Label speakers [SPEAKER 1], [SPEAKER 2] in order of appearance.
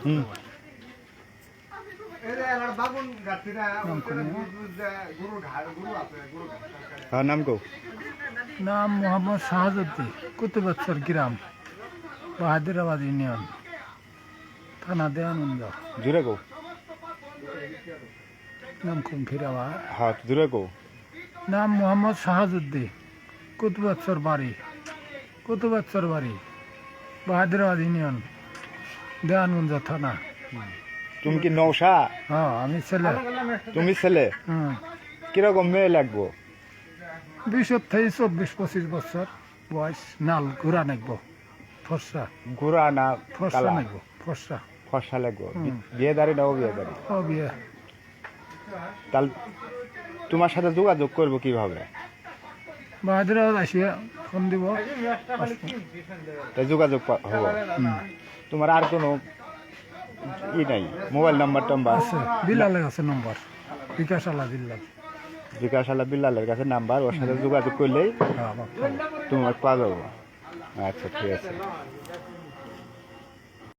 [SPEAKER 1] হুম হ্যাঁ নাম কো
[SPEAKER 2] নাম মোহাম্মদ শাহাজুদ্দি, কুতুবাচ্চর গ্রাম, বাহাদুরাবাদ ইউনিয়ন, থানা দেয়ানন্দ।
[SPEAKER 1] জুড়ে কো
[SPEAKER 2] নাম কোন ফিরাবা?
[SPEAKER 1] হ্যাঁ জুড়ে কো
[SPEAKER 2] নাম মোহাম্মদ শাহাজুদ্দি, কুতুবাচ্চর বাড়ি, কুতুবাচ্চর বাড়ি, বাহাদুরাবাদ ইউনিয়ন, দেয়ানগঞ্জ থানা।
[SPEAKER 1] তুমি কি নৌসা?
[SPEAKER 2] হ্যাঁ, আমি ছেলে।
[SPEAKER 1] তুমি ছেলে?
[SPEAKER 2] হুম,
[SPEAKER 1] কিরকম মেয়ে লাগবো?
[SPEAKER 2] 20 থেকে 24-25 বছর বয়স। নাল ঘোরা নাকবো, ফর্সা
[SPEAKER 1] ঘোরা না
[SPEAKER 2] ফর্সা
[SPEAKER 1] কালা?
[SPEAKER 2] নাকবো, ফর্সা।
[SPEAKER 1] ফর্সা লাগবো।
[SPEAKER 2] হুম।
[SPEAKER 1] বিয়ে দাঁড়ি না ও বিয়ে দাঁড়ি?
[SPEAKER 2] ও বিয়ে।
[SPEAKER 1] তাহলে তোমার সাথে যোগাযোগ করবো কিভাবে?
[SPEAKER 2] বাহাদুরাবাদ আসিয়া ফোন দিব।
[SPEAKER 1] তাই যোগাযোগ হবো। তোমার আর কোনো ই নাই, মোবাইল নাম্বার টাম্বার?
[SPEAKER 2] আছে, বিলালের কাছে নম্বর, বিকাশ আলা বিল্লাল।
[SPEAKER 1] বিকাশ আলা বিল্লালের কাছে নাম্বার, ওর সাথে যোগাযোগ করলেই
[SPEAKER 2] হ্যাঁ,
[SPEAKER 1] তোমার পাওয়া যাবো। আচ্ছা ঠিক আছে।